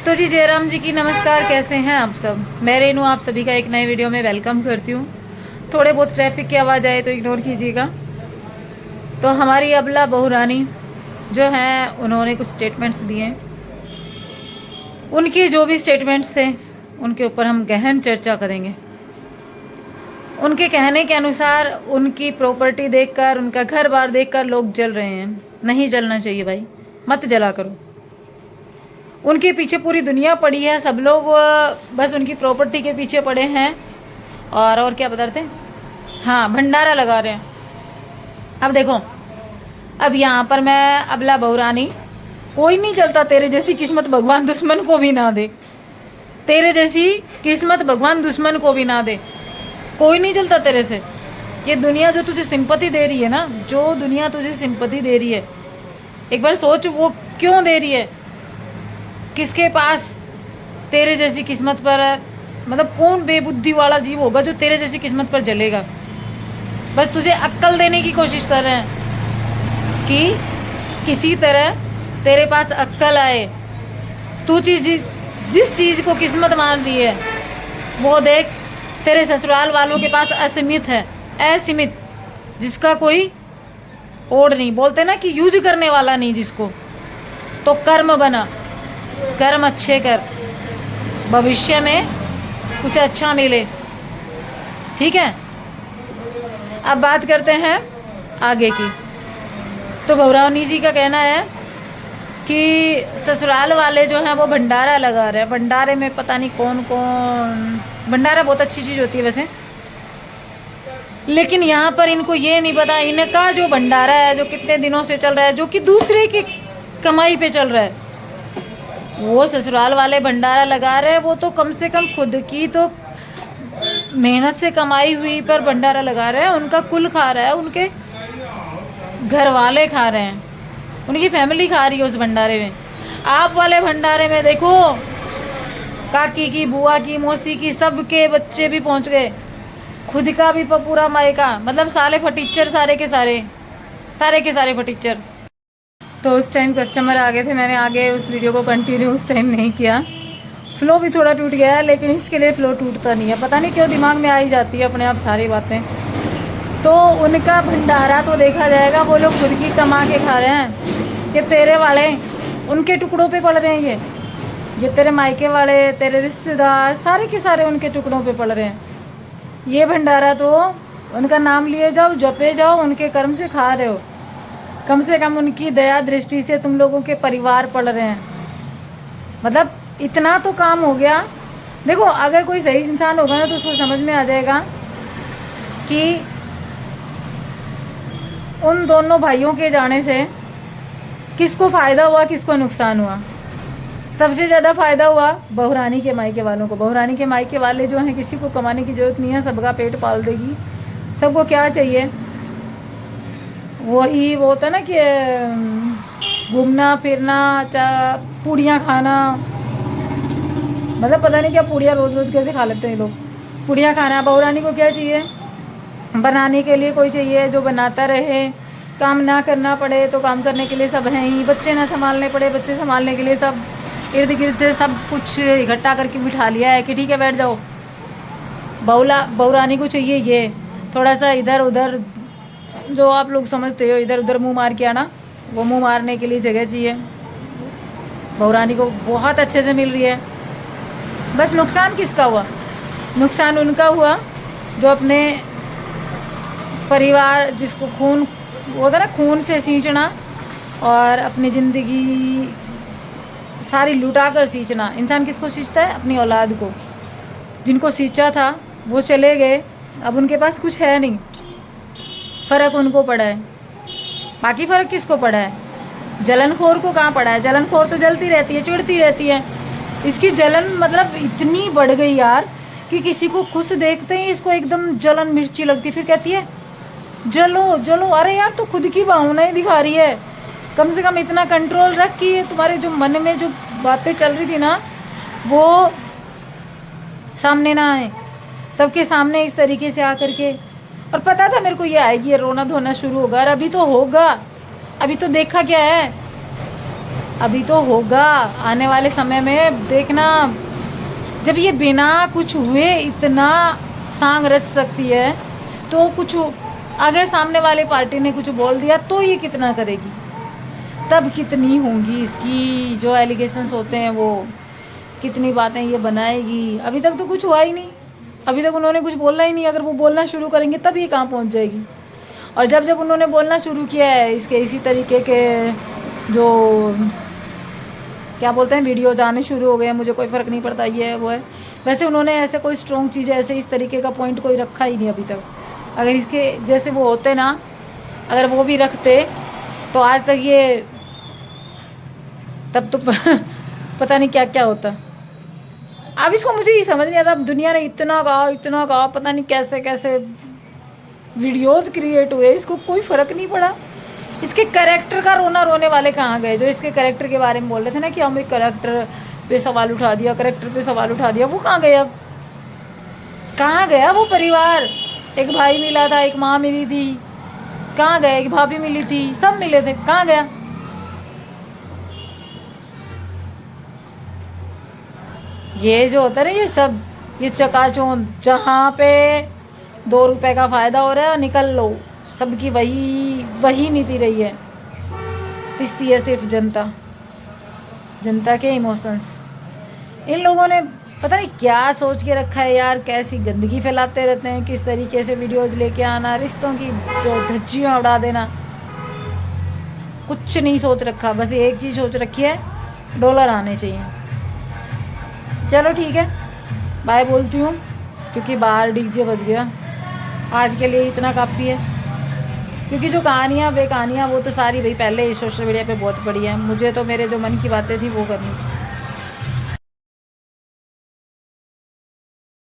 तो जी जयराम जी की नमस्कार। कैसे हैं आप सब? मैं रेनू आप सभी का एक नए वीडियो में वेलकम करती हूँ। थोड़े बहुत ट्रैफिक की आवाज़ आए तो इग्नोर कीजिएगा। तो हमारी अबला बहू रानी जो हैं उन्होंने कुछ स्टेटमेंट्स दिए। उनके जो भी स्टेटमेंट्स थे उनके ऊपर हम गहन चर्चा करेंगे। उनके कहने के अनुसार उनकी प्रॉपर्टी देखकर, उनका घर बार देखकर लोग जल रहे हैं। नहीं जलना चाहिए भाई, मत जला करो। उनके पीछे पूरी दुनिया पड़ी है, सब लोग बस उनकी प्रॉपर्टी के पीछे पड़े हैं। और क्या बताते हैं? हाँ, भंडारा लगा रहे हैं। अब देखो, अब यहाँ पर मैं अबला बहू रानी, कोई नहीं चलता तेरे जैसी किस्मत भगवान दुश्मन को भी ना दे। तेरे जैसी किस्मत भगवान दुश्मन को भी ना दे। कोई नहीं चलता तेरे से। ये दुनिया जो तुझे सिंपैथी दे रही है ना, जो दुनिया तुझे सिंपैथी दे रही है, एक बार सोच वो क्यों दे रही है। किसके पास तेरे जैसी किस्मत पर, मतलब कौन बेबुद्धि वाला जीव होगा जो तेरे जैसी किस्मत पर जलेगा। बस तुझे अक्ल देने की कोशिश कर रहे हैं कि किसी तरह तेरे पास अक्ल आए। तू जिस चीज़ को किस्मत मान रही है वो देख, तेरे ससुराल वालों के पास असीमित है, असीमित, जिसका कोई ओढ़ नहीं। बोलते ना कि यूज करने वाला नहीं जिसको। तो कर्म बना, कर्म अच्छे कर, भविष्य में कुछ अच्छा मिले। ठीक है, अब बात करते हैं आगे की। तो बहूरानी जी का कहना है कि ससुराल वाले जो हैं वो भंडारा लगा रहे हैं। भंडारे में पता नहीं कौन कौन, भंडारा बहुत अच्छी चीज़ होती है वैसे, लेकिन यहाँ पर इनको ये नहीं पता इनका जो भंडारा है, जो कितने दिनों से चल रहा है, जो कि दूसरे की कमाई पे चल रहा है। वो ससुराल वाले भंडारा लगा रहे हैं, वो तो कम से कम खुद की तो मेहनत से कमाई हुई पर भंडारा लगा रहे हैं। उनका कुल खा रहा है, उनके घर वाले खा रहे हैं, उनकी फैमिली खा रही है उस भंडारे में। आप वाले भंडारे में देखो, काकी की, बुआ की, मौसी की, सबके बच्चे भी पहुंच गए, खुद का भी पूरा मायका, मतलब साले फटीचर, सारे के सारे फटीचर। तो उस टाइम कस्टमर आ गए थे, मैंने आगे उस वीडियो को कंटिन्यू उस टाइम नहीं किया। फ़्लो भी थोड़ा टूट गया है, लेकिन इसके लिए फ़्लो टूटता नहीं है, पता नहीं क्यों दिमाग में आ ही जाती है अपने आप सारी बातें। तो उनका भंडारा तो देखा जाएगा, वो लोग खुद की कमा के खा रहे हैं कि तेरे वाले उनके टुकड़ों पे पड़ रहे हैं। ये तेरे मायके वाले, तेरे रिश्तेदार, सारे के सारे उनके टुकड़ों पे पड़ रहे हैं। ये भंडारा तो उनका नाम लिए जाओ, जपे जाओ, उनके कर्म से खा रहे हो। कम से कम उनकी दया दृष्टि से तुम लोगों के परिवार पल रहे हैं। मतलब इतना तो काम हो गया। देखो, अगर कोई सही इंसान होगा ना तो उसको समझ में आ जाएगा कि उन दोनों भाइयों के जाने से किसको फ़ायदा हुआ, किसको नुकसान हुआ। सबसे ज़्यादा फ़ायदा हुआ बहूरानी के मायके वालों को। बहूरानी के मायके वाले जो हैं, किसी को कमाने की ज़रूरत नहीं है, सबका पेट पाल देगी। सबको क्या चाहिए, वही वो होता ना कि घूमना फिरना, पूड़ियाँ खाना, मतलब पता नहीं क्या पूड़ियाँ रोज़ रोज़ कैसे खा लेते हैं ये लोग। पूड़ियाँ खाना। बहूरानी को क्या चाहिए, बनाने के लिए कोई चाहिए जो बनाता रहे, काम ना करना पड़े तो काम करने के लिए सब हैं ही, बच्चे ना संभालने पड़े, बच्चे संभालने के लिए सब इर्द गिर्द से सब कुछ इकट्ठा करके बिठा लिया है कि ठीक है बैठ जाओ। बहूरानी को चाहिए ये थोड़ा सा इधर उधर, जो आप लोग समझते हो इधर उधर मुंह मार के आना, वो मुंह मारने के लिए जगह चाहिए। बहूरानी को बहुत अच्छे से मिल रही है। बस नुकसान किसका हुआ? नुकसान उनका हुआ जो अपने परिवार, जिसको खून होता ना, खून से सींचना और अपनी ज़िंदगी सारी लुटा कर सींचना। इंसान किसको सींचता है? अपनी औलाद को। जिनको सींचा था वो चले गए, अब उनके पास कुछ है नहीं। फ़र्क उनको पड़ा है, बाकी फ़र्क किसको पड़ा है? जलनखोर को कहाँ पड़ा है? जलनखोर तो जलती रहती है, चिढ़ती रहती है। इसकी जलन मतलब इतनी बढ़ गई यार कि किसी को खुश देखते ही इसको एकदम जलन मिर्ची लगती। फिर कहती है जलो जलो। अरे यार, तो खुद की भावनाएं दिखा रही है। कम से कम इतना कंट्रोल रख कि तुम्हारे जो मन में जो बातें चल रही थी ना, वो सामने ना आए, सबके सामने इस तरीके से आकर के। और पता था मेरे को ये आएगी, ये रोना धोना शुरू होगा। और अभी तो होगा, अभी तो देखा क्या है, अभी तो होगा, आने वाले समय में देखना, जब ये बिना कुछ हुए इतना सांग रच सकती है, तो कुछ अगर सामने वाले पार्टी ने कुछ बोल दिया तो ये कितना करेगी, तब कितनी होंगी इसकी जो एलिगेशंस होते हैं, वो कितनी बातें ये बनाएगी। अभी तक तो कुछ हुआ ही नहीं, अभी तक उन्होंने कुछ बोला ही नहीं। अगर वो बोलना शुरू करेंगे तब ये कहाँ पहुँच जाएगी। और जब जब उन्होंने बोलना शुरू किया है इसके इसी तरीके के जो क्या बोलते हैं वीडियोज आने शुरू हो गए हैं, मुझे कोई फ़र्क नहीं पड़ता ये है वो है। वैसे उन्होंने ऐसे कोई स्ट्रॉन्ग चीज़ ऐसे इस तरीके का पॉइंट कोई रखा ही नहीं अभी तक। अगर इसके जैसे वो होते ना, अगर वो भी रखते तो आज तक ये तब तो पता नहीं क्या क्या होता। अब इसको मुझे ये समझ नहीं आता, अब दुनिया ने इतना कहा, पता नहीं कैसे कैसे वीडियोस क्रिएट हुए, इसको कोई फ़र्क नहीं पड़ा। इसके कैरेक्टर का रोने वाले कहाँ गए, जो इसके कैरेक्टर के बारे में बोल रहे थे ना कि हम एक कैरेक्टर पे सवाल उठा दिया, वो कहाँ गए अब? कहाँ गया वो परिवार? एक भाई मिला था, एक माँ मिली थी, कहाँ गए? एक भाभी मिली थी, सब मिले थे, कहाँ गया? ये जो होता है ना, ये सब ये चकाचौंध, जहाँ पे 2 रुपए का फ़ायदा हो रहा है निकल लो, सबकी वही नीति रही है। पिसती है सिर्फ जनता के इमोशंस। इन लोगों ने पता नहीं क्या सोच के रखा है यार, कैसी गंदगी फैलाते रहते हैं, किस तरीके से वीडियोस लेके आना, रिश्तों की धज्जियाँ उड़ा देना, कुछ नहीं सोच रखा। बस एक चीज़ सोच रखी है, डॉलर आने चाहिए। चलो ठीक है, बाय बोलती हूँ, क्योंकि बाहर डीजे बज गया। आज के लिए इतना काफ़ी है, क्योंकि जो कहानियाँ बेकहानियाँ वो तो सारी भाई पहले ही सोशल मीडिया पे बहुत पड़ी है। मुझे तो मेरे जो मन की बातें थी वो करनी थी।